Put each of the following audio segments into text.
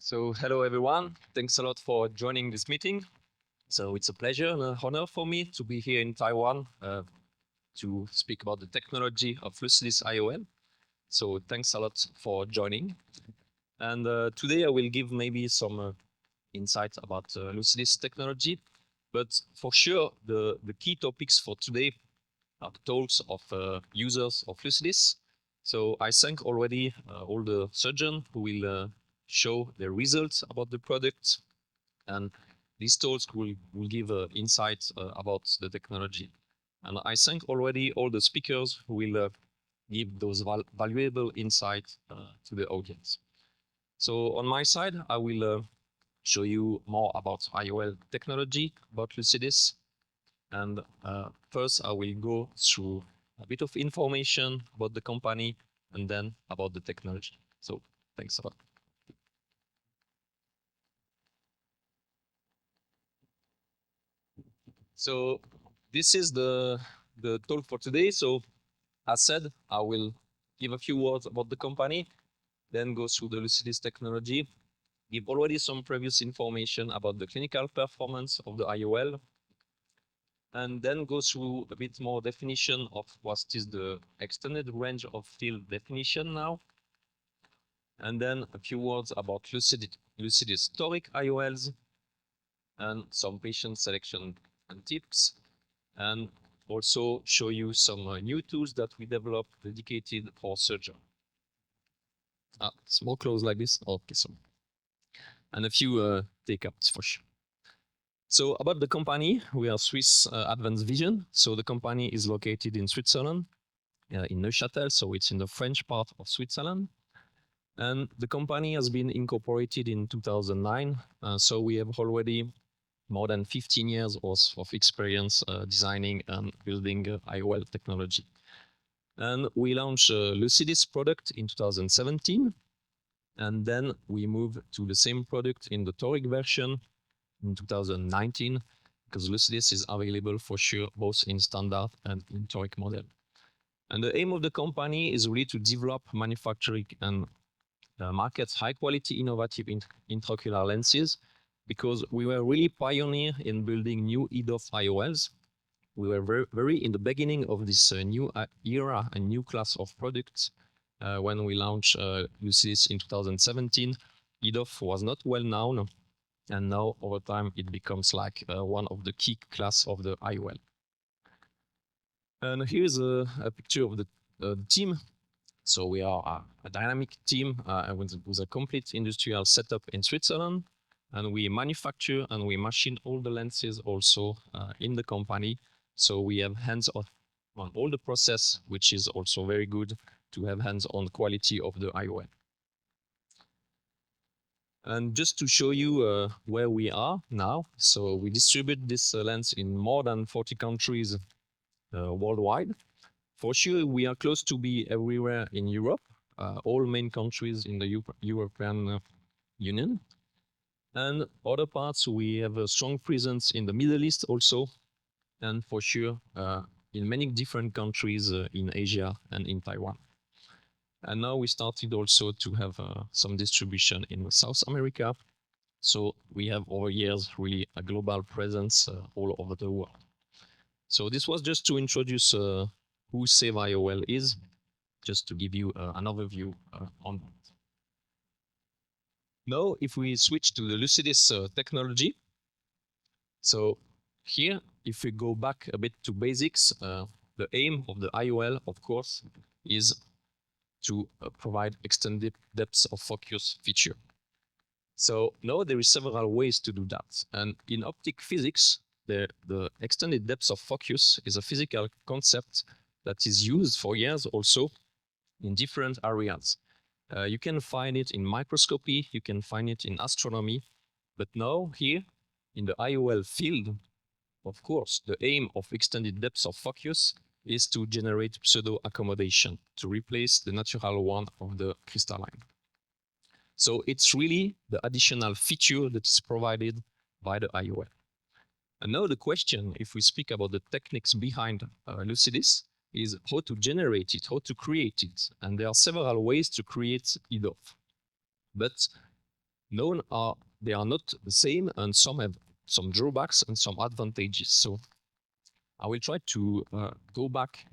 So hello everyone. Thanks a lot for joining this meeting. So it's a pleasure and an honor for me to be here in Taiwan to speak about the technology of LUCIDIS IOL. So thanks a lot for joining. And today I will give maybe some insights about LUCIDIS technology. But for sure, the key topics for today are the talks of users of LUCIDIS. So I thank already all the surgeons who will show their results about the product, and these talks will give insights about the technology. And I thank already all the speakers who will give those valuable insights to the audience. So on my side, I will show you more about IOL technology, about LUCIDIS. And first, I will go through a bit of information about the company and then about the technology. So thanks a lot. So this is the talk for today. So as said, I will give a few words about the company, then go through the LUCIDIS technology, give already some previous information about the clinical performance of the IOL, and then go through a bit more definition of what is the extended range of field definition now, and then a few words about LUCIDIS toric IOLs, and some patient selection and tips, and also show you some new tools that we developed dedicated for surgeon. Small close like this. Okay, so and a few take-ups for sure. So about the company, we are Swiss Advanced Vision. So the company is located in Switzerland, in Neuchâtel. So it's in the French part of Switzerland. And the company has been incorporated in 2009. So we have already more than 15 years of experience designing and building IOL technology. And we launched a LUCIDIS product in 2017. And then we moved to the same product in the toric version in 2019, because LUCIDIS is available for sure both in standard and in toric model. And the aim of the company is really to develop, manufacturing, and market high-quality, innovative intraocular lenses, because we were really pioneer in building new EDOF IOLs. We were very in the beginning of this new era and new class of products. When we launched LUCIDIS in 2017, EDOF was not well known, and now over time it becomes like one of the key class of the IOL. And here's a picture of the team. So we are a dynamic team with a complete industrial setup in Switzerland, and we manufacture and we machine all the lenses also in the company. So we have hands-on on all the process, which is also very good to have hands-on quality of the IOL. And just to show you where we are now, so we distribute this lens in more than 40 countries worldwide. For sure, we are close to be everywhere in Europe, all main countries in the European Union. And other parts, we have a strong presence in the Middle East also, and for sure in many different countries in Asia and in Taiwan. And now we started also to have some distribution in South America. So we have over years really a global presence all over the world. So this was just to introduce who Save IOL is, just to give you an overview on that. Now, if we switch to the LUCIDIS technology, so here, if we go back a bit to basics, the aim of the IOL, of course, is to provide extended depth of focus feature. So now there is several ways to do that. And in optic physics, the extended depth of focus is a physical concept that is used for years also in different areas. You can find it in microscopy, you can find it in astronomy, but now here in the IOL field, of course, the aim of extended depth of focus is to generate pseudo accommodation, to replace the natural one of the crystalline. So it's really the additional feature that is provided by the IOL. And now the question, if we speak about the techniques behind LUCIDIS, is how to generate it, how to create it. And there are several ways to create EDOF. But they are not the same, and some have some drawbacks and some advantages. So I will try to go back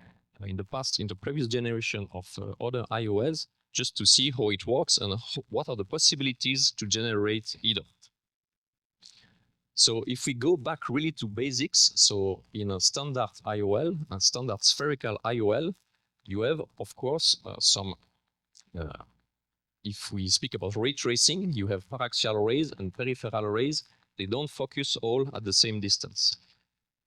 in the past, in the previous generation of other IOLs, just to see how it works and what are the possibilities to generate either. So if we go back really to basics, so in a standard IOL, a standard spherical IOL, you have, of course, if we speak about ray tracing, you have paraxial rays and peripheral rays. They don't focus all at the same distance.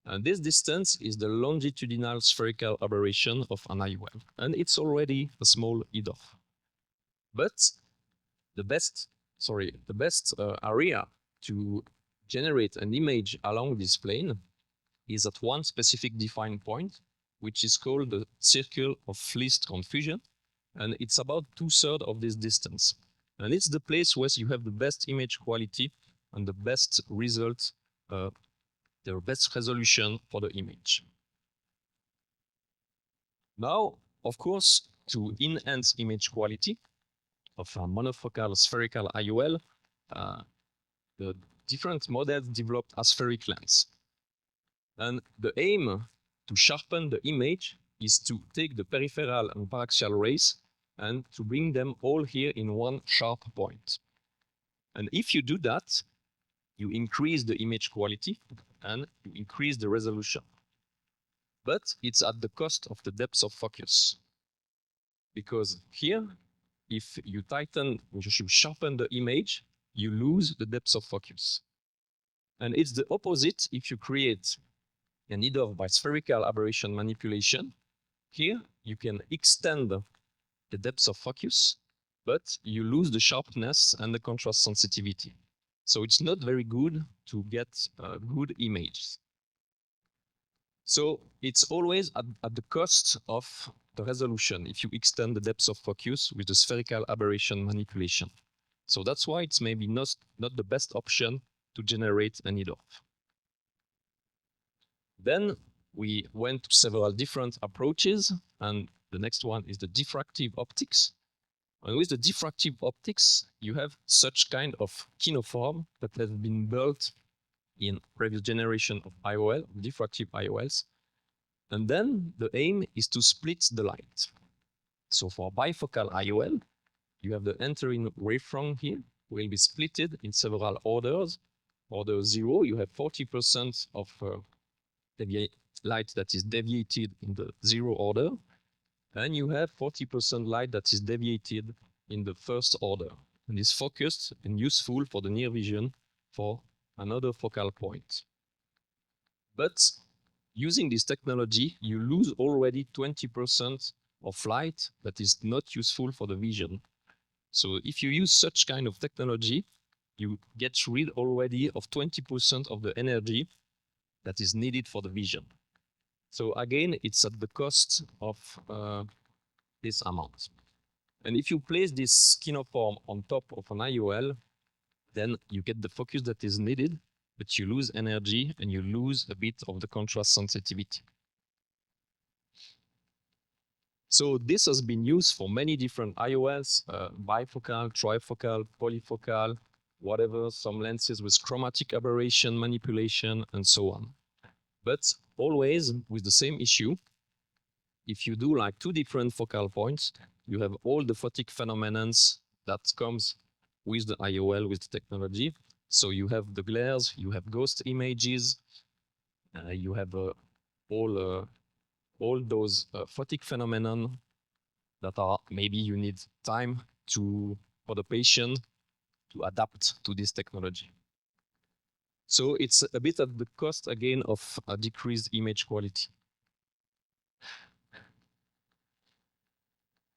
And this distance is the longitudinal spherical aberration of an IOL, and it's already a small EDOF. But the best area to generate an image along this plane is at one specific defined point, which is called the circle of least confusion, and it's about 2/3 of this distance. And it's the place where you have the best image quality and the best result, the best resolution for the image. Now, of course, to enhance image quality of a monofocal spherical IOL, the different models developed aspheric lens. And the aim to sharpen the image is to take the peripheral and paraxial rays and to bring them all here in one sharp point. And if you do that, you increase the image quality and you increase the resolution. But it's at the cost of the depth of focus. Because here, if you sharpen the image, you lose the depth of focus. And it's the opposite if you create an EDOF by spherical aberration manipulation. Here, you can extend the depth of focus, but you lose the sharpness and the contrast sensitivity. So it's not very good to get good images. So it's always at the cost of the resolution if you extend the depth of focus with the spherical aberration manipulation. So that's why it's maybe not the best option to generate an EDOF. Then we went to several different approaches, and the next one is the diffractive optics. And with the diffractive optics, you have such kind of kinoform that has been built in previous generation of IOL, diffractive IOLs. And then the aim is to split the light. So for bifocal IOL, you have the entering wavefront here, will be splitted in several orders. Order 0, you have 40% of light that is deviated in the 0 order. And you have 40% light that is deviated in the first order and is focused and useful for the near vision for another focal point. But using this technology, you lose already 20% of light that is not useful for the vision. So if you use such kind of technology, you get rid already of 20% of the energy that is needed for the vision. So again, it's at the cost of this amount. And if you place this kinoform on top of an IOL, then you get the focus that is needed, but you lose energy and you lose a bit of the contrast sensitivity. So this has been used for many different IOLs, bifocal, trifocal, polyfocal, whatever, some lenses with chromatic aberration manipulation, and so on. But always with the same issue. If you do like 2 different focal points, you have all the photic phenomenon that comes with the IOL, with the technology. So you have the glares, you have ghost images, you have all those photic phenomenon that are maybe you need time for the patient to adapt to this technology. So it's a bit at the cost again of a decreased image quality.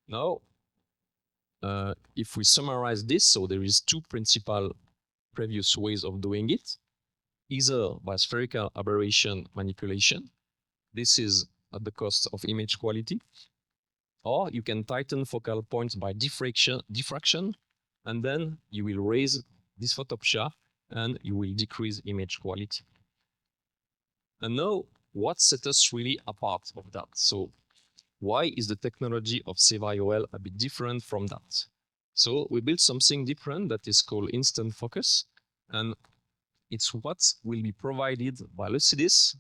Now, if we summarize this, so there is 2 principal previous ways of doing it, either by spherical aberration manipulation. This is at the cost of image quality. Or you can tighten focal points by diffraction, and then you will raise this photopsia and you will decrease image quality. And now, what sets us really apart of that? So why is the technology of SEVA IOL a bit different from that? So we built something different that is called instant focus, and it's what will be provided by LUCIDIS,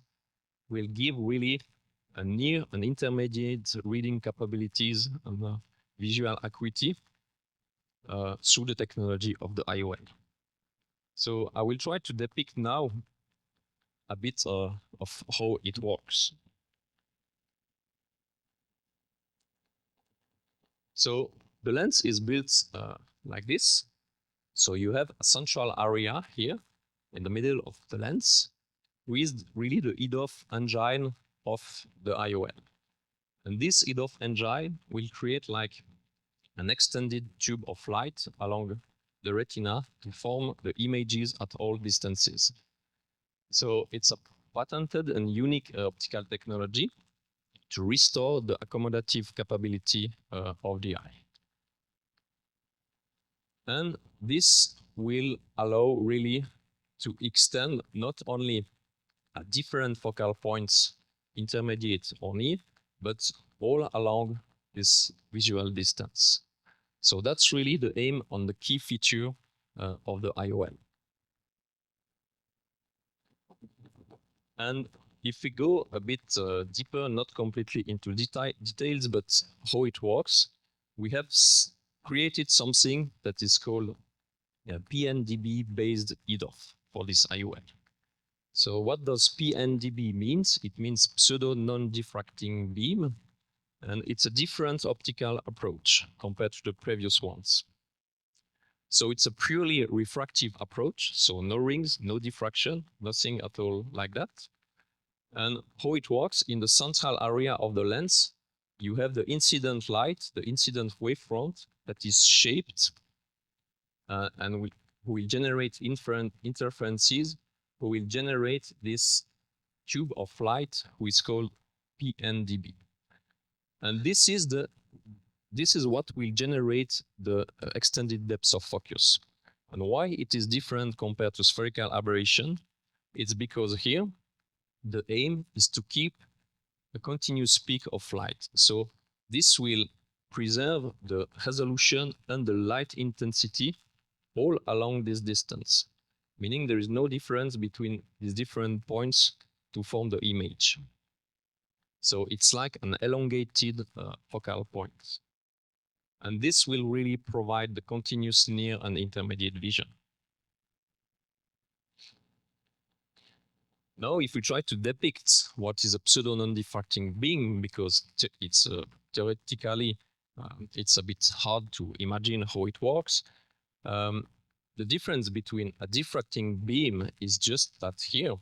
will give really a near and intermediate reading capabilities and visual acuity through the technology of the IOL. So I will try to depict now a bit of how it works. So the lens is built like this. So you have a central area here in the middle of the lens with really the EDOF engine of the IOL. And this EDOF engine will create like an extended tube of light along the retina to form the images at all distances. So it's a patented and unique optical technology to restore the accommodative capability of the eye. And this will allow really to extend not only at different focal points, intermediate or near, but all along this visual distance. So that's really the aim on the key feature of the IOL. And if we go a bit deeper, not completely into details, but how it works, we have created something that is called a PNDB-based EDOF for this IOL. So what does PNDB means? It means pseudo non-diffracting beam, and it's a different optical approach compared to the previous ones. So it's a purely refractive approach, so no rings, no diffraction, nothing at all like that. And how it works, in the central area of the lens, you have the incident light, the incident wavefront that is shaped and will generate interferences, who will generate this tube of light, which is called PNDB. And this is what will generate the extended depth of focus. And why it is different compared to spherical aberration? It's because here the aim is to keep a continuous peak of light. So this will preserve the resolution and the light intensity all along this distance, meaning there is no difference between these different points to form the image. So it's like an elongated focal point. And this will really provide the continuous near and intermediate vision. Now, if we try to depict what is a pseudo non-diffracting beam, because it's theoretically, it's a bit hard to imagine how it works. The difference between a diffracting beam is just that here,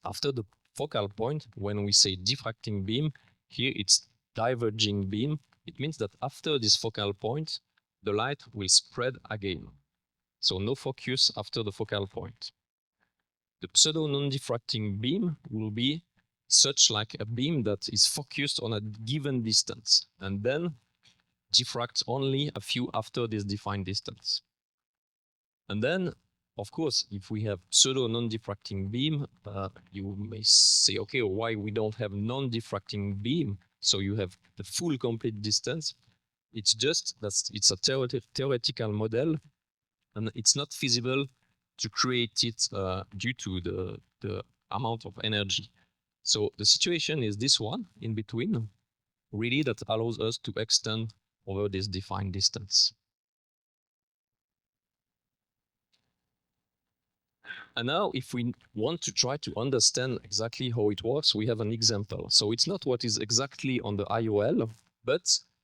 after the focal point, when we say diffracting beam, here it's diverging beam. It means that after this focal point, the light will spread again. So no focus after the focal point. The pseudo non-diffracting beam will be such like a beam that is focused on a given distance and then diffracts only a few after this defined distance. And then, of course, if we have pseudo non-diffracting beam, you may say, okay, why we don't have non-diffracting beam? So you have the full complete distance. It's just that it's a theoretical model, and it's not feasible to create it due to the amount of energy. So the situation is this one in between, really that allows us to extend over this defined distance. And now if we want to try to understand exactly how it works, we have an example. So it's not what is exactly on the IOL, but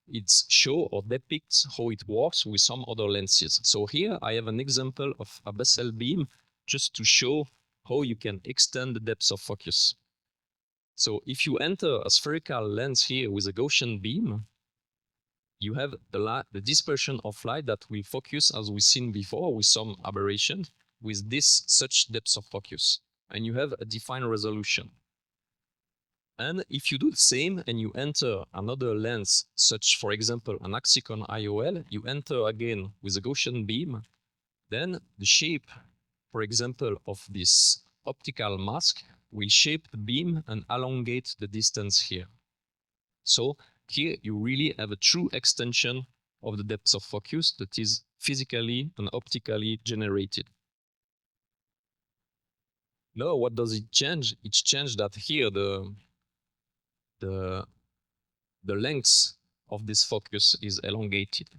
it shows or depicts how it works with some other lenses. So here I have an example of a Bessel beam just to show how you can extend the depth of focus. So if you enter a spherical lens here with a Gaussian beam, you have the dispersion of light that will focus, as we've seen before, with some aberration, with this such depth of focus. And you have a defined resolution. And if you do the same and you enter another lens, such, for example, an Axicon IOL, you enter again with a Gaussian beam, then the shape, for example, of this optical mask will shape the beam and elongate the distance here. So here you really have a true extension of the depth of focus that is physically and optically generated. Now, what does it change? It's changed that here the length of this focus is elongated.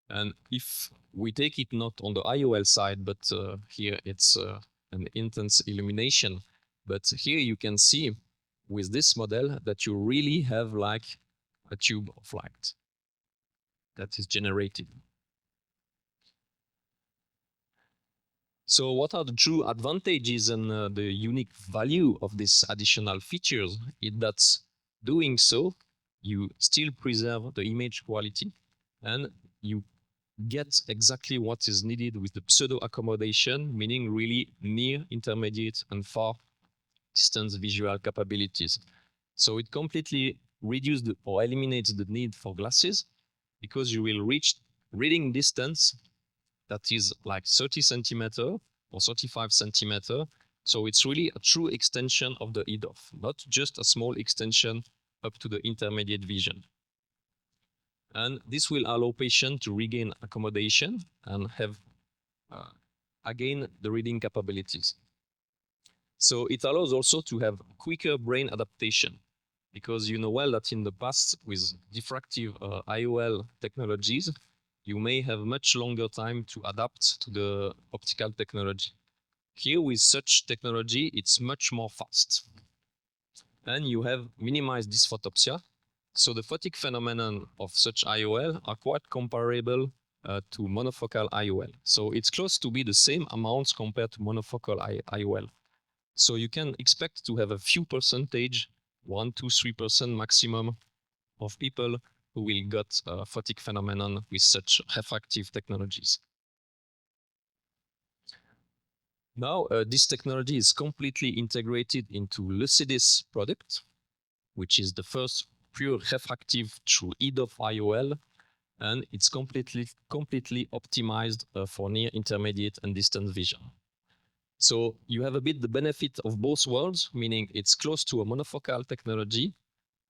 And if we take it not on the IOL side, but here it's an intense illumination. But here you can see with this model that you really have like a tube of light that is generated. So what are the true advantages and the unique value of these additional features? Is that doing so, you still preserve the image quality and you get exactly what is needed with the pseudo accommodation, meaning really near, intermediate, and far distance visual capabilities. So it completely reduces or eliminates the need for glasses because you will reach reading distance that is like 30 centimeter or 35 centimeter. So it's really a true extension of the EDOF, not just a small extension up to the intermediate vision. And this will allow patients to regain accommodation and have again the reading capabilities. So it allows also to have quicker brain adaptation because you know well that in the past with diffractive IOL technologies, you may have much longer time to adapt to the optical technology. Here with such technology, it's much more fast. And you have minimized dysphotopsia. So the photic phenomenon of such IOL are quite comparable to monofocal IOL. So it's close to be the same amounts compared to monofocal IOL. So you can expect to have a few percentage, 1, 2, 3% maximum of people who will get photic phenomenon with such refractive technologies. Now, this technology is completely integrated into LUCIDIS product, which is the first pure refractive through EDOF IOL, and it's completely optimized for near, intermediate, and distance vision. So you have a bit the benefit of both worlds, meaning it's close to a monofocal technology,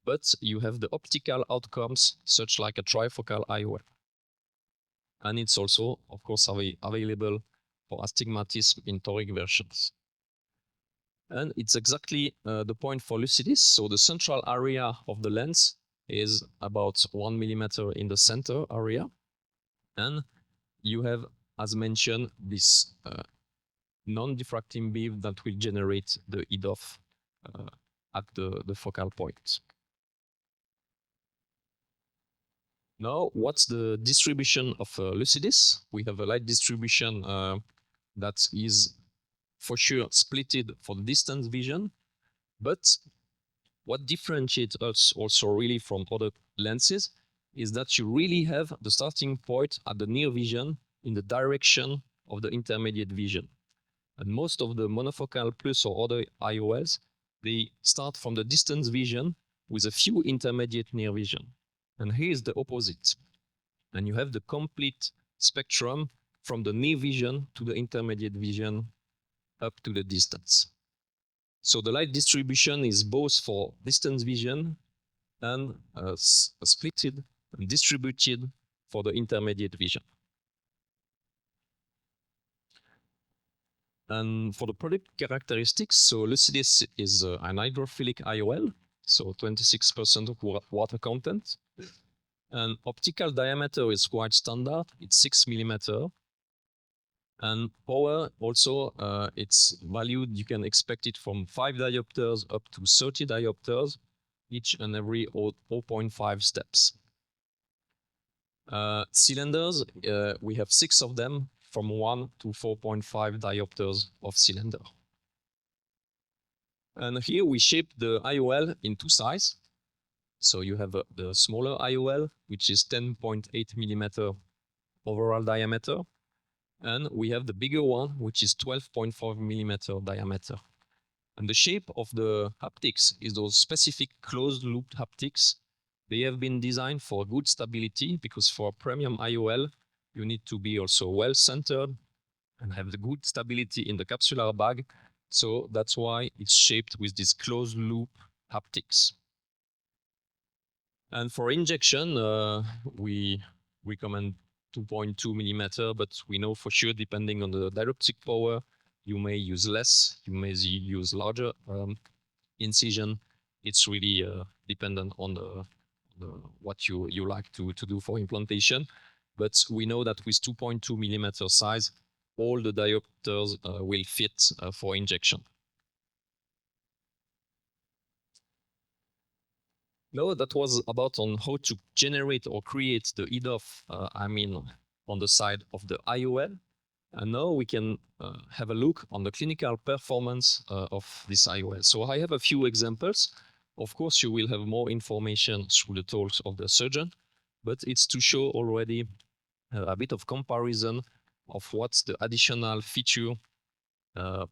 but you have the optical outcomes, such like a trifocal IOL. And it's also, of course, available for astigmatism in toric versions. And it's exactly the point for LUCIDIS. So the central area of the lens is about 1 millimeter in the center area. And you have, as mentioned, this non-diffracting beam that will generate the EDOF at the focal point. Now, what's the distribution of LUCIDIS? We have a light distribution that is for sure splitted for the distance vision, but what differentiates us also really from other lenses is that you really have the starting point at the near vision in the direction of the intermediate vision. And most of the monofocal plus or other IOLs, they start from the distance vision with a few intermediate near vision. And here is the opposite. And you have the complete spectrum from the near vision to the intermediate vision up to the distance. So the light distribution is both for distance vision and splitted and distributed for the intermediate vision. And for the product characteristics, so LUCIDIS is an hydrophilic IOL, so 26% of water content. And optical diameter is quite standard, it's 6 millimeter. And power also, it's valued, you can expect it from 5 diopters up to 30 diopters, each and every 0.5 steps. Cylinders, we have 6 of them from 1 to 4.5 diopters of cylinder. And here we shape the IOL in 2 sizes. So you have the smaller IOL, which is 10.8 millimeter overall diameter. And we have the bigger one, which is 12.4 millimeter diameter. And the shape of the haptics is those specific closed loop haptics. They have been designed for good stability because for a premium IOL, you need to be also well centered and have the good stability in the capsular bag. So that's why it's shaped with this closed loop haptics. And for injection, we recommend 2.2 millimeter, but we know for sure, depending on the dioptric power, you may use less, you may use larger incision. It's really dependent on what you like to do for implantation. But we know that with 2.2 millimeter size, all the diopters will fit for injection. No, that was about on how to generate or create the EDOF, on the side of the IOL. And now we can have a look on the clinical performance of this IOL. So I have a few examples. Of course, you will have more information through the talks of the surgeon, but it's to show already a bit of comparison of what the additional feature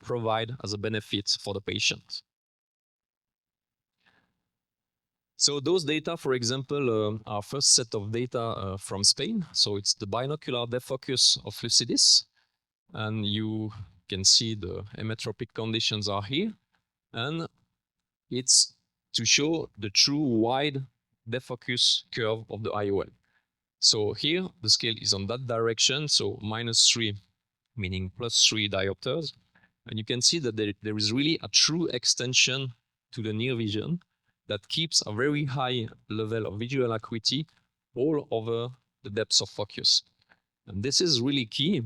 provide as a benefit for the patient. So those data, for example, our first set of data from Spain. So it's the binocular defocus of LUCIDIS. And you can see the emmetropic conditions are here. And it's to show the true wide defocus curve of the IOL. So here, the scale is on that direction. So -3, meaning +3 diopters. And you can see that there is really a true extension to the near vision that keeps a very high level of visual acuity all over the depths of focus. And this is really key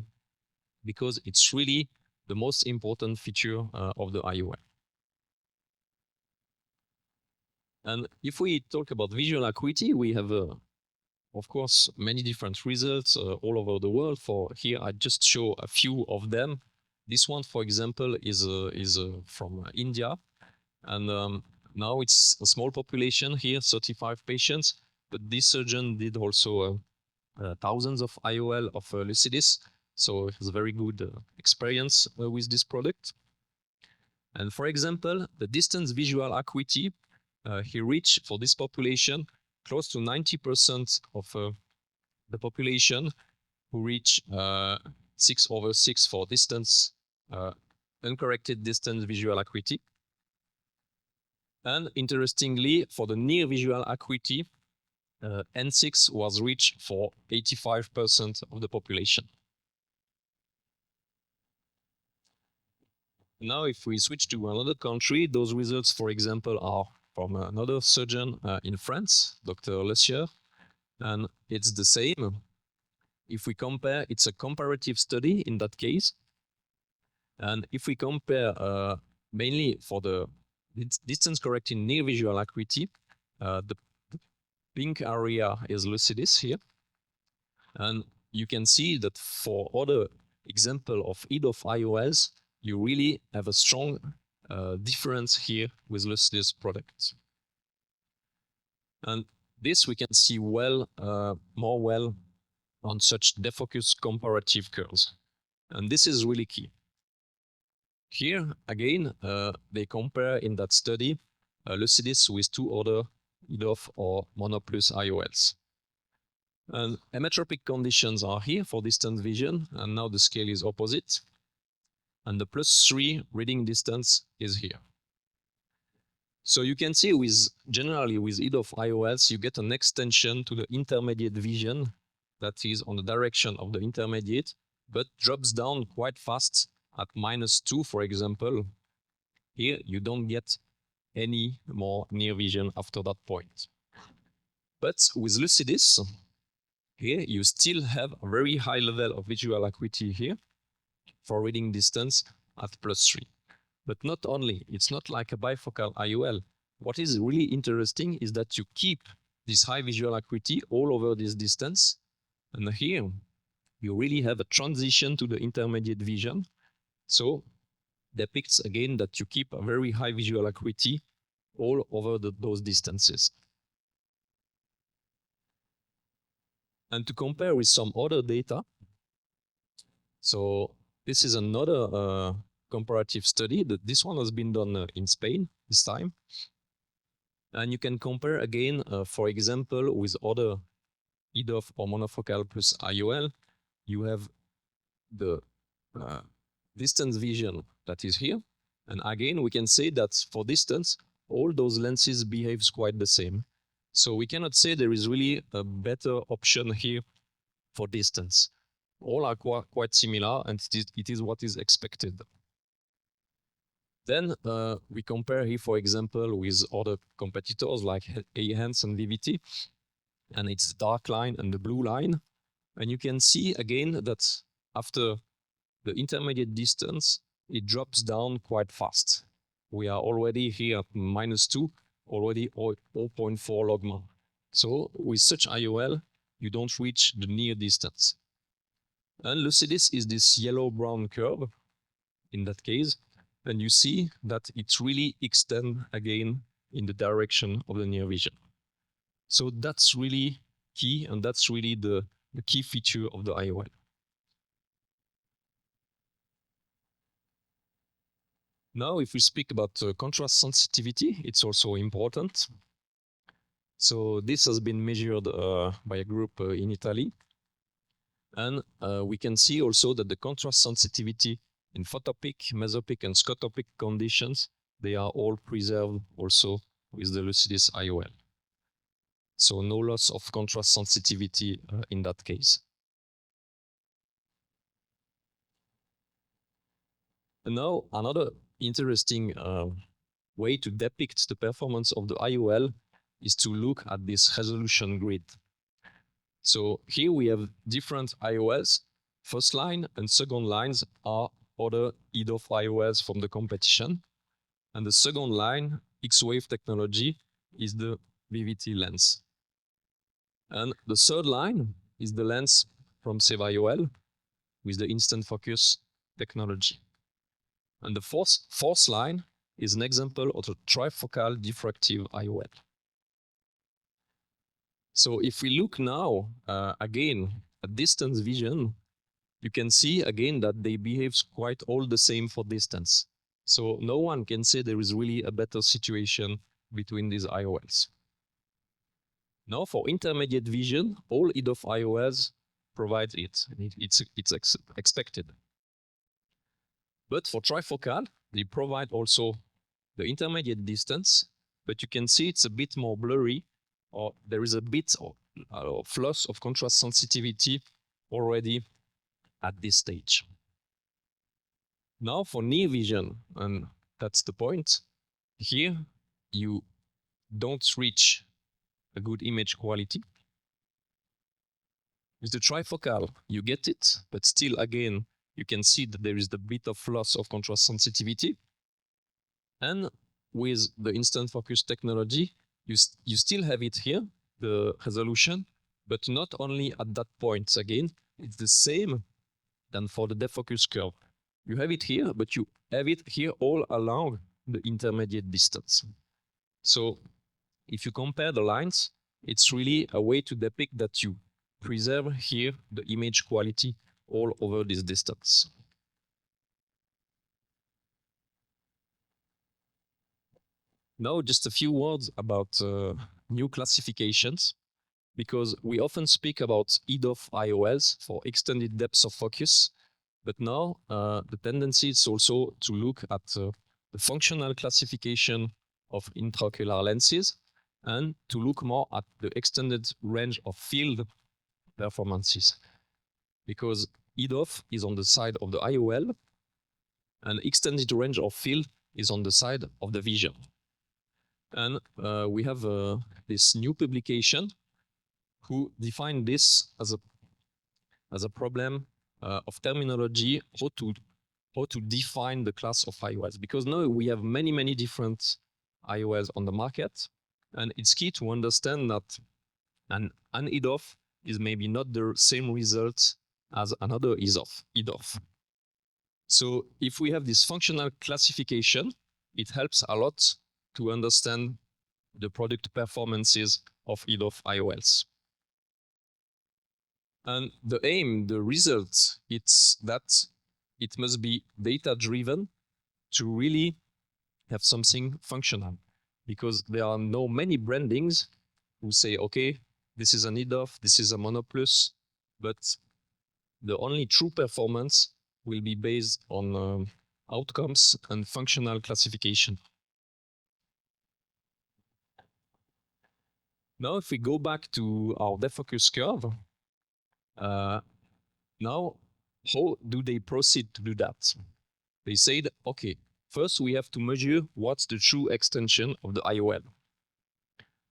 because it's really the most important feature of the IOL. And if we talk about visual acuity, we have, of course, many different results all over the world. For here, I just show a few of them. This one, for example, is from India. And now it's a small population here, 35 patients, but this surgeon did also thousands of IOL of LUCIDIS. So he has a very good experience with this product. And for example, the distance visual acuity, he reached for this population close to 90% of the population who reach 6/6 for distance, uncorrected distance visual acuity. And interestingly, for the near visual acuity, N6 was reached for 85% of the population. Now, if we switch to another country, those results, for example, are from another surgeon in France, Dr. Lessier, and it's the same. If we compare, it's a comparative study in that case. And if we compare mainly for the distance correcting near visual acuity, the pink area is LUCIDIS here. And you can see that for other example of EDOF IOLs, you really have a strong difference here with LUCIDIS products. And this we can see well, more well on such defocus comparative curves. And this is really key. Here, again, they compare in that study LUCIDIS with two other EDOF or monoplus IOLs. And emmetropic conditions are here for distance vision, and now the scale is opposite. And the +3 reading distance is here. So you can see generally with EDOF IOLs, you get an extension to the intermediate vision that is on the direction of the intermediate, but drops down quite fast at -2, for example. Here, you don't get any more near vision after that point. But with LUCIDIS, here you still have a very high level of visual acuity here for reading distance at +3. But not only, it's not like a bifocal IOL. What is really interesting is that you keep this high visual acuity all over this distance. And here, you really have a transition to the intermediate vision. So depicts again that you keep a very high visual acuity all over those distances. And to compare with some other data, so this is another comparative study. This one has been done in Spain this time. And you can compare again, for example, with other EDOF or monofocal plus IOL. You have the distance vision that is here. And again, we can say that for distance, all those lenses behaves quite the same. So we cannot say there is really a better option here for distance. All are quite similar, and it is what is expected. Then we compare here, for example, with other competitors like Ehance and VVT, and it's the dark line and the blue line. And you can see again that after the intermediate distance, it drops down quite fast. We are already here at -2, already 0.4 logma. So with such IOL, you don't reach the near distance. And LUCIDIS is this yellow-brown curve in that case, and you see that it really extends again in the direction of the near vision. So that's really key, and that's really the key feature of the IOL. Now, if we speak about contrast sensitivity, it's also important. So this has been measured by a group in Italy. And we can see also that the contrast sensitivity in photopic, mesopic, and scotopic conditions, they are all preserved also with the LUCIDIS IOL. So no loss of contrast sensitivity in that case. And now another interesting way to depict the performance of the IOL is to look at this resolution grid. So here we have different IOLs. First line and second lines are other EDOF IOLs from the competition. And the second line, X-Wave technology, is the VVT lens. And the third line is the lens from Seva IOL with the instant focus technology. And the fourth line is an example of a trifocal diffractive IOL. So if we look now again at distance vision, you can see again that they behave quite all the same for distance. So no one can say there is really a better situation between these IOLs. Now for intermediate vision, all EDOF IOLs provide it. It's expected. But for trifocal, they provide also the intermediate distance, but you can see it's a bit more blurry, or there is a bit of loss of contrast sensitivity already at this stage. Now for near vision, and that's the point, here you don't reach a good image quality. With the trifocal, you get it, but still again, you can see that there is the bit of loss of contrast sensitivity. And with the instant focus technology, you still have it here, the resolution, but not only at that point. Again, it's the same than for the defocus curve. You have it here, but you have it here all along the intermediate distance. So if you compare the lines, it's really a way to depict that you preserve here the image quality all over this distance. Now, just a few words about new classifications, because we often speak about EDOF IOLs for extended depths of focus, but now the tendency is also to look at the functional classification of intraocular lenses and to look more at the extended range of field performances. Because EDOF is on the side of the IOL and extended range of field is on the side of the vision. And we have this new publication who defined this as a problem of terminology, how to define the class of IOLs. Because now we have many different IOLs on the market, and it's key to understand that an EDOF is maybe not the same result as another EDOF. So if we have this functional classification, it helps a lot to understand the product performances of EDOF IOLs. And the aim, the result, it's that it must be data-driven to really have something functional. Because there are now many brandings who say, okay, this is an EDOF, this is a monoplus, but the only true performance will be based on outcomes and functional classification. Now, if we go back to our defocus curve, Now, how do they proceed to do that? They said, okay, first we have to measure what's the true extension of the IOL.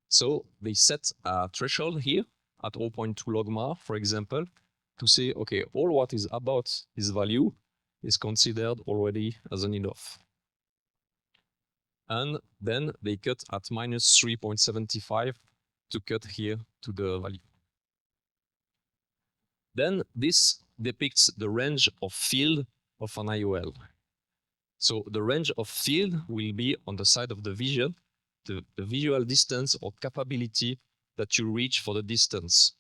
So they set a threshold here at 0.2 logMAR, for example, to say, okay, all what is about this value is considered already as an EDOF. And then they cut at minus 3.75 to cut here to the value. Then this depicts the range of field of an IOL. So the range of field will be on the side of the vision, the visual distance or capability that you reach for the distance.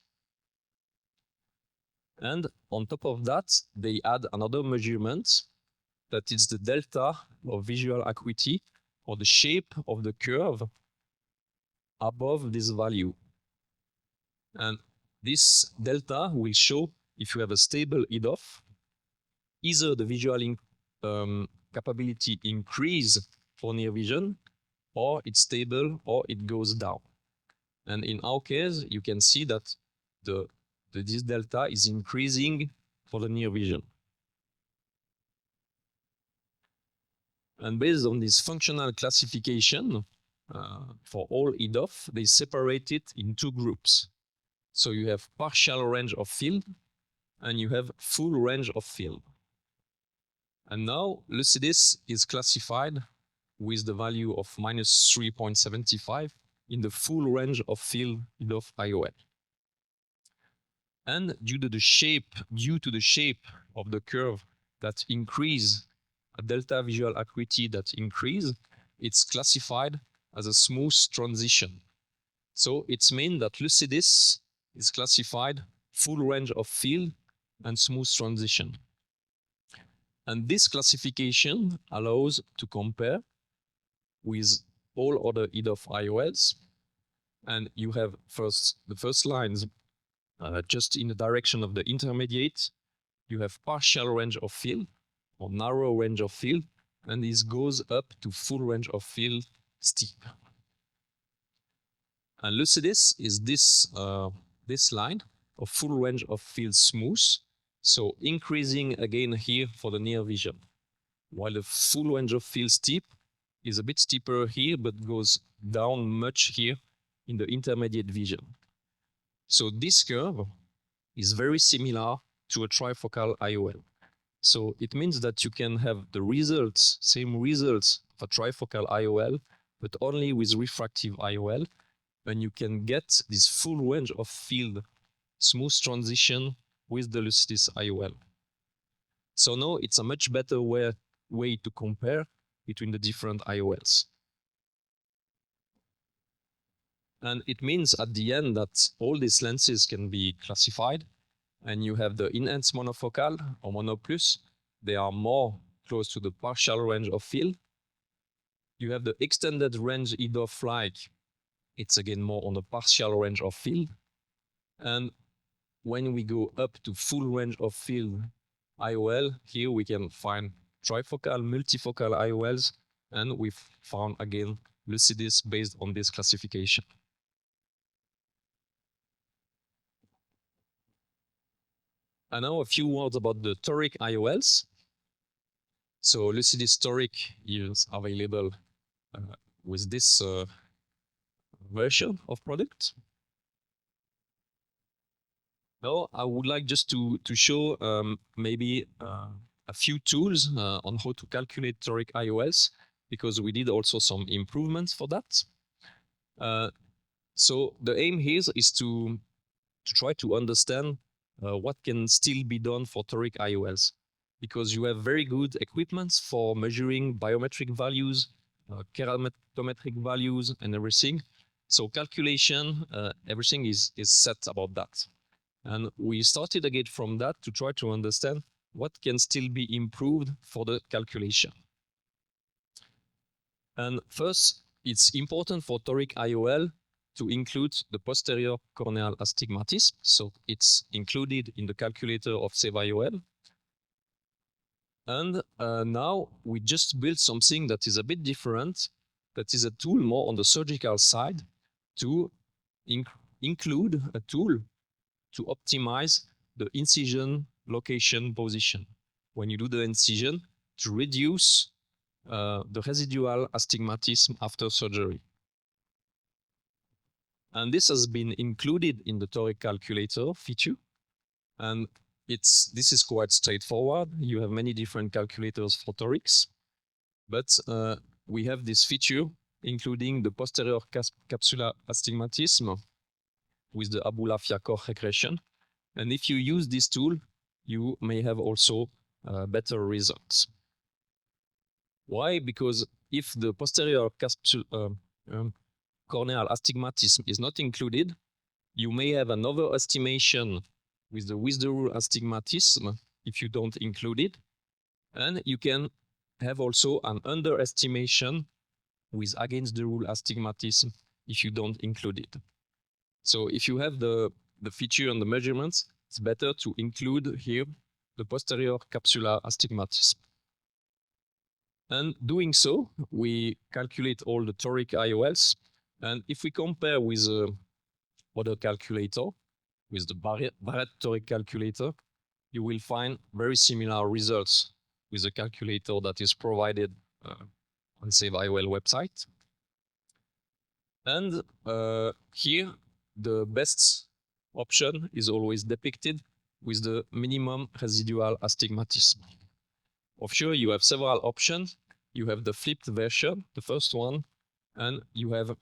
And on top of that, they add another measurement that is the delta of visual acuity or the shape of the curve above this value. And this delta will show if you have a stable EDOF, either the visual capability increase for near vision, or it's stable, or it goes down. And in our case, you can see that this delta is increasing for the near vision. And based on this functional classification, for all EDOF, they separate it in two groups. So you have partial range of field, and you have full range of field. And now LUCIDIS is classified with the value of minus 3.75 in the full range of field EDOF IOL. And due to the shape of the curve that increase, a delta visual acuity that increase, it's classified as a smooth transition. So it's mean that LUCIDIS is classified full range of field and smooth transition. And this classification allows to compare with all other EDOF IOLs. And you have the first lines just in the direction of the intermediate. You have partial range of field or narrow range of field, and this goes up to full range of field steep. And LUCIDIS is this line of full range of field smooth, so increasing again here for the near vision, while the full range of field steep is a bit steeper here, but goes down much here in the intermediate vision. So this curve is very similar to a trifocal IOL. So it means that you can have the results, same results of a trifocal IOL, but only with refractive IOL, and you can get this full range of field smooth transition with the LUCIDIS IOL. So now it's a much better way to compare between the different IOLs. And it means at the end that all these lenses can be classified, and you have the enhanced monofocal or mono plus. They are more close to the partial range of field. You have the extended range EDOF like, it's again more on the partial range of field. And when we go up to full range of field IOL, here we can find trifocal, multifocal IOLs, and we've found again LUCIDIS based on this classification. And now a few words about the toric IOLs. So LUCIDIS toric is available with this version of product. Now I would like just to show maybe a few tools on how to calculate toric IOLs, because we did also some improvements for that. So the aim here is to try to understand what can still be done for toric IOLs, because you have very good equipments for measuring biometric values, keratometric values, and everything. So calculation, everything is set about that. And we started again from that to try to understand what can still be improved for the calculation. And first, it's important for toric IOL to include the posterior corneal astigmatism. So it's included in the calculator of SAVE-IOL. And now we just built something that is a bit different. That is a tool more on the surgical side to include a tool to optimize the incision location position when you do the incision to reduce the residual astigmatism after surgery. And this has been included in the toric calculator feature. And this is quite straightforward. You have many different calculators for torics, but we have this feature including the posterior capsular astigmatism with the Abulafia-Koch regression. And if you use this tool, you may have also better results. Why? Because if the posterior corneal astigmatism is not included, you may have another estimation with the rule astigmatism if you don't include it. And you can have also an underestimation with against the rule astigmatism if you don't include it. So if you have the feature and the measurements, it's better to include here the posterior capsular astigmatism. And doing so, we calculate all the toric IOLs. And if we compare with other calculator, with the Barrett toric calculator, you will find very similar results with the calculator that is provided on Save IOL website. And here, the best option is always depicted with the minimum residual astigmatism. Of sure, you have several options. You have the flipped version, the first one, and you have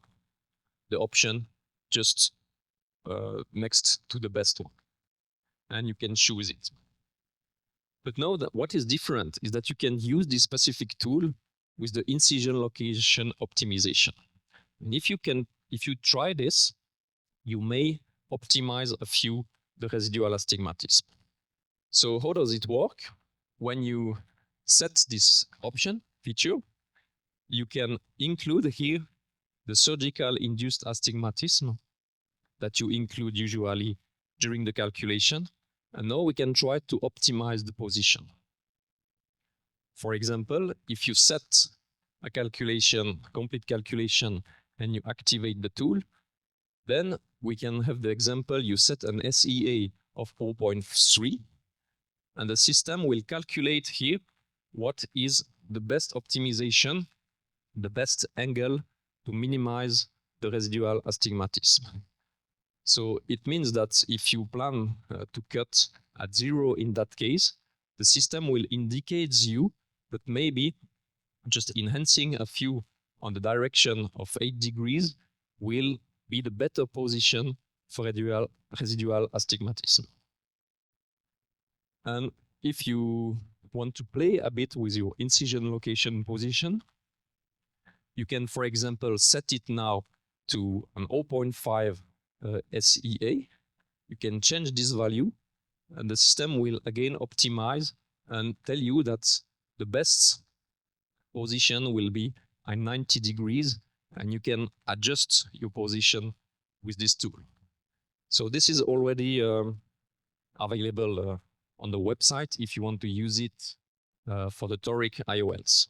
the option just next to the best one. And you can choose it. But now that what is different is that you can use this specific tool with the incision location optimization. And if you try this, you may optimize a few the residual astigmatism. So how does it work? When you set this option feature, you can include here the surgical induced astigmatism that you include usually during the calculation. And now we can try to optimize the position. For example, if you set a complete calculation, and you activate the tool, then we can have the example, you set an SEA of 0.3, and the system will calculate here what is the best optimization, the best angle to minimize the residual astigmatism. So it means that if you plan to cut at 0 in that case, the system will indicate you that maybe just enhancing a few on the direction of 8 degrees will be the better position for residual astigmatism. And if you want to play a bit with your incision location position, you can, for example, set it now to an 0.5 SEA. You can change this value, and the system will again optimize and tell you that the best position will be at 90 degrees, and you can adjust your position with this tool. So this is already available on the website if you want to use it for the toric IOLs.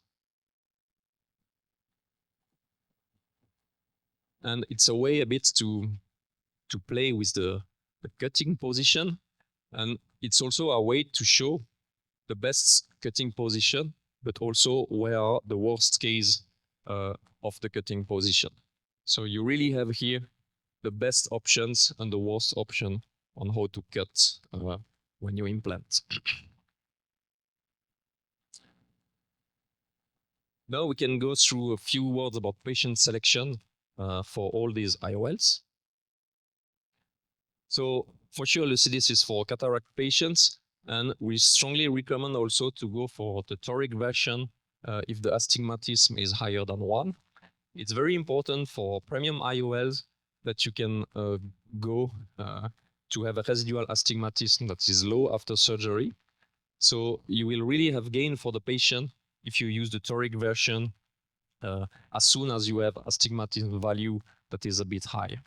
And it's a way a bit to play with the cutting position, and it's also a way to show the best cutting position, but also where are the worst case of the cutting position. So you really have here the best options and the worst option on how to cut when you implant. Now we can go through a few words about patient selection for all these IOLs. So for sure, LUCIDIS is for cataract patients, and we strongly recommend also to go for the toric version if the astigmatism is higher than 1. It's very important for premium IOLs that you can go to have a residual astigmatism that is low after surgery. So you will really have gain for the patient if you use the toric version as soon as you have astigmatism value that is a bit higher.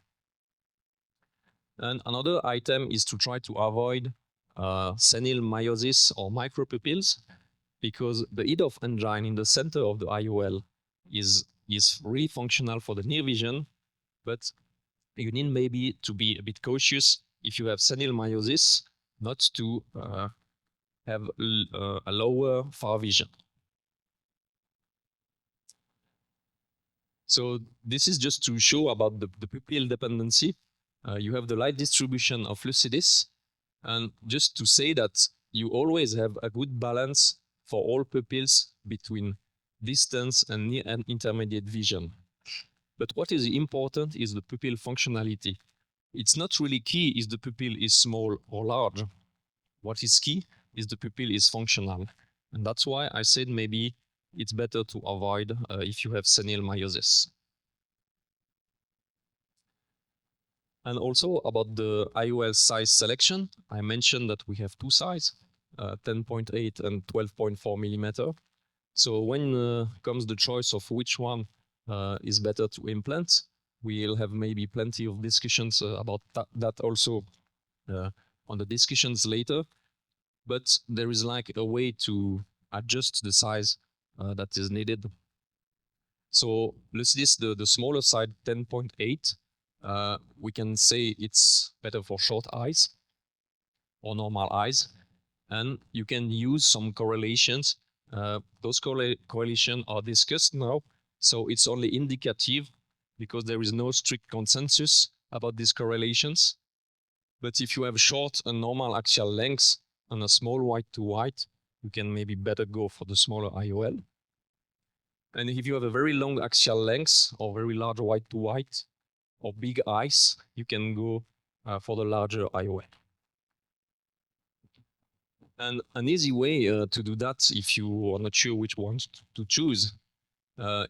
And another item is to try to avoid senile miosis or micropupils, because the EDOF engine in the center of the IOL is really functional for the near vision, but you need maybe to be a bit cautious if you have senile miosis, not to have a lower far vision. So this is just to show about the pupil dependency. You have the light distribution of LUCIDIS, and just to say that you always have a good balance for all pupils between distance and near and intermediate vision. But what is important is the pupil functionality. It's not really key if the pupil is small or large. What is key is the pupil is functional. And that's why I said maybe it's better to avoid if you have senile meiosis. And also about the IOL size selection, I mentioned that we have two sizes, 10.8 and 12.4 millimeter. So when comes the choice of which one is better to implant, we'll have maybe plenty of discussions about that also on the discussions later. But there is like a way to adjust the size that is needed. So LUCIDIS, the smaller side, 10.8, we can say it's better for short eyes or normal eyes. And you can use some correlations. Those correlations are discussed now. So it's only indicative because there is no strict consensus about these correlations. But if you have short and normal axial lengths and a small white to white, you can maybe better go for the smaller IOL. And if you have a very long axial length or very large white to white or big eyes, you can go for the larger IOL. And an easy way to do that, if you are not sure which ones to choose,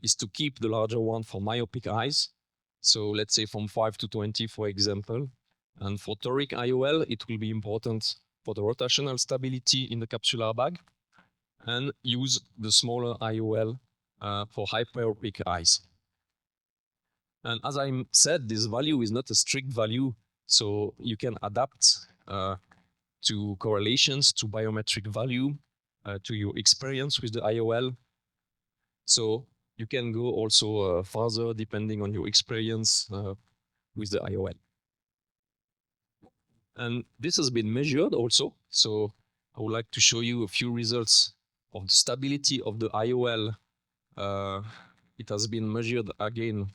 is to keep the larger one for myopic eyes. So let's say from 5 to 20, for example. And for toric IOL, it will be important for the rotational stability in the capsular bag, and use the smaller IOL for hyperopic eyes. And as I said, this value is not a strict value, so you can adapt to correlations, to biometric value, to your experience with the IOL. So you can go also further depending on your experience with the IOL. And this has been measured also. So I would like to show you a few results of the stability of the IOL. It has been measured again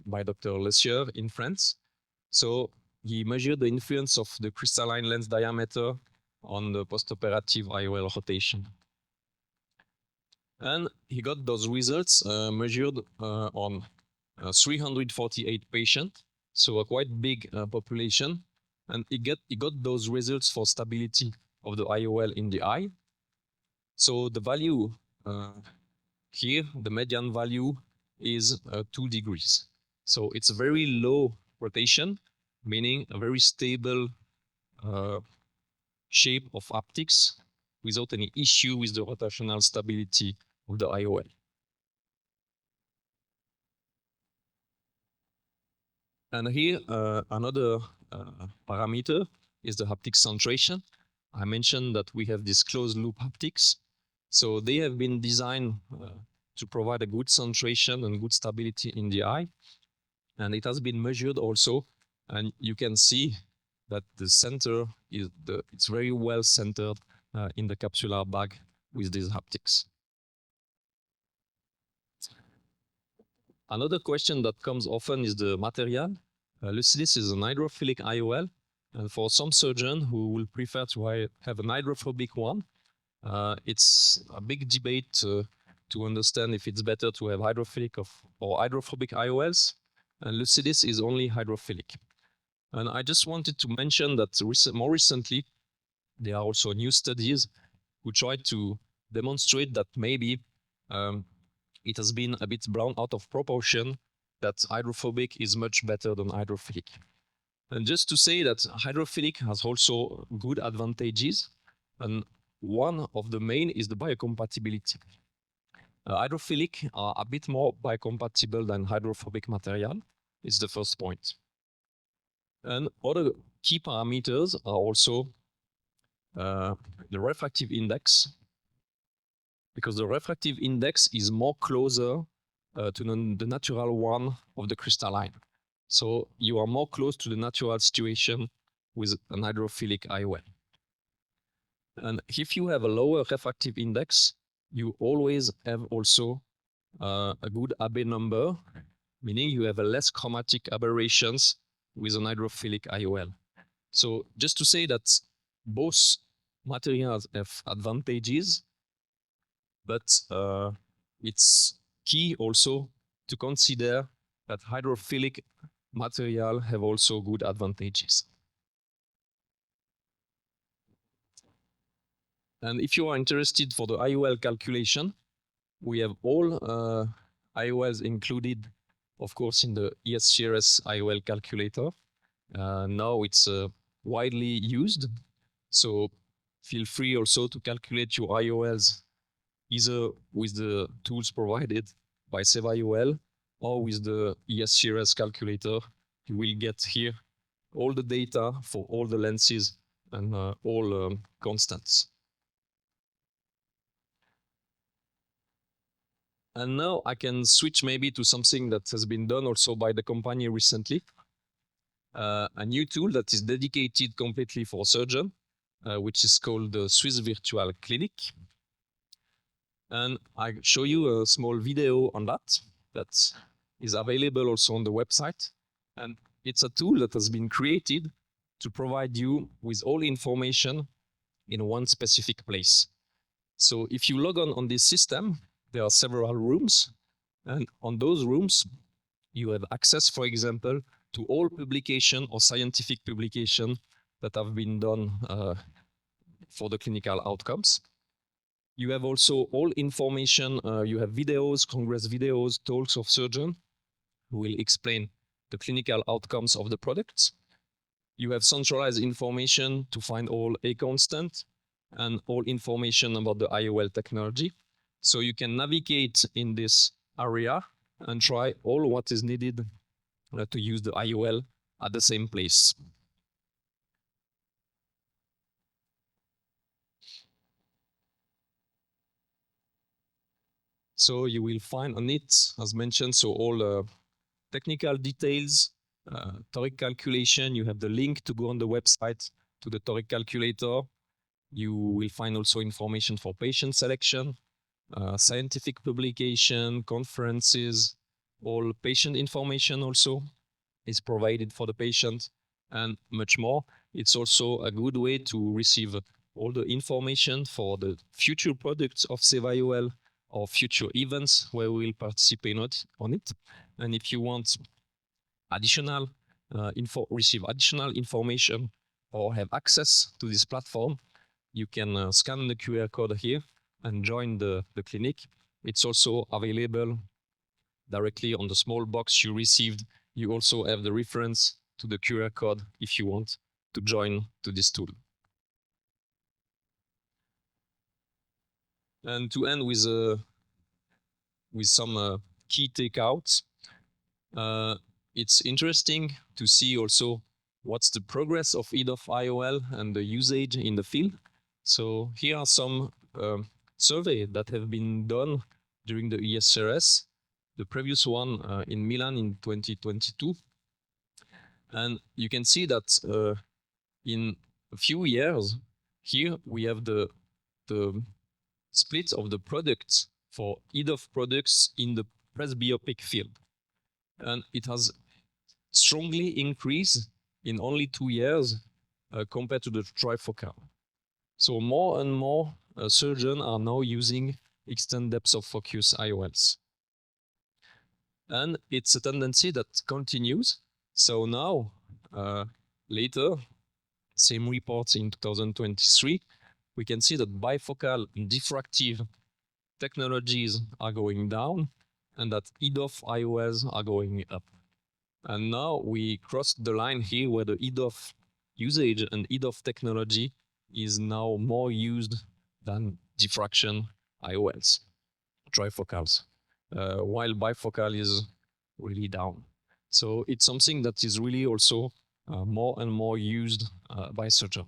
by Dr. Lessieur in France. So he measured the influence of the crystalline lens diameter on the postoperative IOL rotation. And he got those results measured on 348 patients, so a quite big population. And he got those results for stability of the IOL in the eye. So the value here, the median value is 2 degrees. So it's a very low rotation, meaning a very stable shape of haptics without any issue with the rotational stability of the IOL. And here, another parameter is the haptic centration. I mentioned that we have this closed loop haptics. So they have been designed to provide a good centration and good stability in the eye. And it has been measured also. And you can see that the center is it's very well centered in the capsular bag with these haptics. Another question that comes often is the material. LUCIDIS is an hydrophilic IOL. And for some surgeons who will prefer to have an hydrophobic one, it's a big debate to understand if it's better to have hydrophilic or hydrophobic IOLs. And LUCIDIS is only hydrophilic. And I just wanted to mention that more recently, there are also new studies who try to demonstrate that maybe it has been a bit blown out of proportion that hydrophobic is much better than hydrophilic. And just to say that hydrophilic has also good advantages, and one of the main is the biocompatibility. Hydrophilic are a bit more biocompatible than hydrophobic material. It's the first point. And other key parameters are also the refractive index, because the refractive index is more closer to the natural one of the crystalline. So you are more close to the natural situation with an hydrophilic IOL. And if you have a lower refractive index, you always have also a good AB number, meaning you have a less chromatic aberrations with an hydrophilic IOL. So just to say that both materials have advantages, but it's key also to consider that hydrophilic material have also good advantages. And if you are interested for the IOL calculation, we have all IOLs included, of course, in the ESCRS IOL calculator. Now it's widely used, so feel free also to calculate your IOLs either with the tools provided by SEVA-IOL or with the ESCRS calculator. You will get here all the data for all the lenses and all constants. And now I can switch maybe to something that has been done also by the company recently. A new tool that is dedicated completely for surgeon, which is called the Swiss Virtual Clinic. And I show you a small video on that is available also on the website. And it's a tool that has been created to provide you with all information in one specific place. So if you log on this system, there are several rooms, and on those rooms, you have access, for example, to all publication or scientific publication that have been done for the clinical outcomes. You have also all information, you have videos, congress videos, talks of surgeons who will explain the clinical outcomes of the products. You have centralized information to find all A constant and all information about the IOL technology. So you can navigate in this area and try all what is needed to use the IOL at the same place. So you will find on it, as mentioned, so all technical details, toric calculation. You have the link to go on the website to the toric calculator. You will find also information for patient selection, scientific publication, conferences, all patient information also is provided for the patient and much more. It's also a good way to receive all the information for the future products of SEVA-IOL or future events where we will participate on it. And if you want additional receive additional information or have access to this platform, you can scan the QR code here and join the clinic. It's also available directly on the small box you received. You also have the reference to the QR code if you want to join to this tool. And to end with some key takeouts, it's interesting to see also what's the progress of EDOF IOL and the usage in the field. So here are some surveys that have been done during the ESCRS, the previous one in Milan in 2022. And you can see that in a few years, here we have the split of the products for EDOF products in the presbyopic field. And it has strongly increased in only 2 years compared to the trifocal. So more and more surgeons are now using extended depth of focus IOLs. And it's a tendency that continues. So now, later, same reports in 2023, we can see that bifocal and diffractive technologies are going down and that EDOF IOLs are going up. And now we crossed the line here where the EDOF usage and EDOF technology is now more used than diffraction IOLs, trifocals, while bifocal is really down. So it's something that is really also more and more used by surgeons.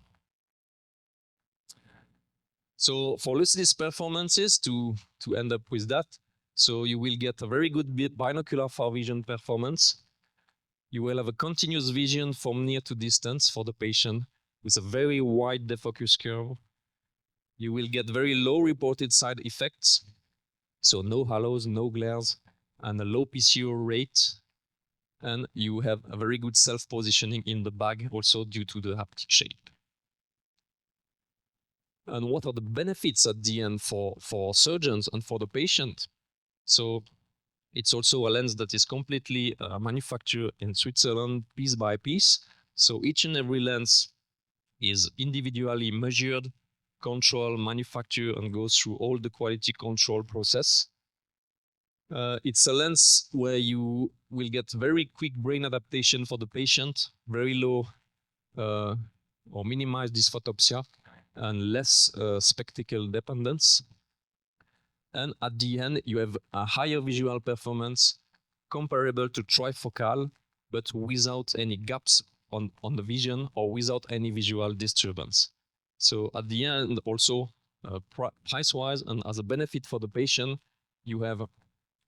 So for LUCIDIS performances, to end up with that, so you will get a very good binocular far vision performance. You will have a continuous vision from near to distance for the patient with a very wide defocus curve. You will get very low reported side effects, so no halos, no glares, and a low PCO rate. And you have a very good self-positioning in the bag also due to the haptic shape. And what are the benefits at the end for surgeons and for the patient? So it's also a lens that is completely manufactured in Switzerland, piece by piece. So each and every lens is individually measured, controlled, manufactured, and goes through all the quality control process. It's a lens where you will get very quick brain adaptation for the patient, very low or minimized dysphotopsia, and less spectacle dependence. And at the end, you have a higher visual performance comparable to trifocal, but without any gaps on the vision or without any visual disturbance. So at the end, also price-wise and as a benefit for the patient, you have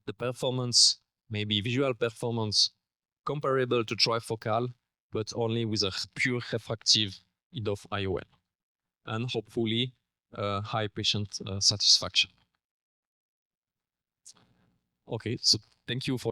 the performance, maybe visual performance, comparable to trifocal, but only with a pure refractive EDOF IOL, and hopefully high patient satisfaction. Okay, so thank you for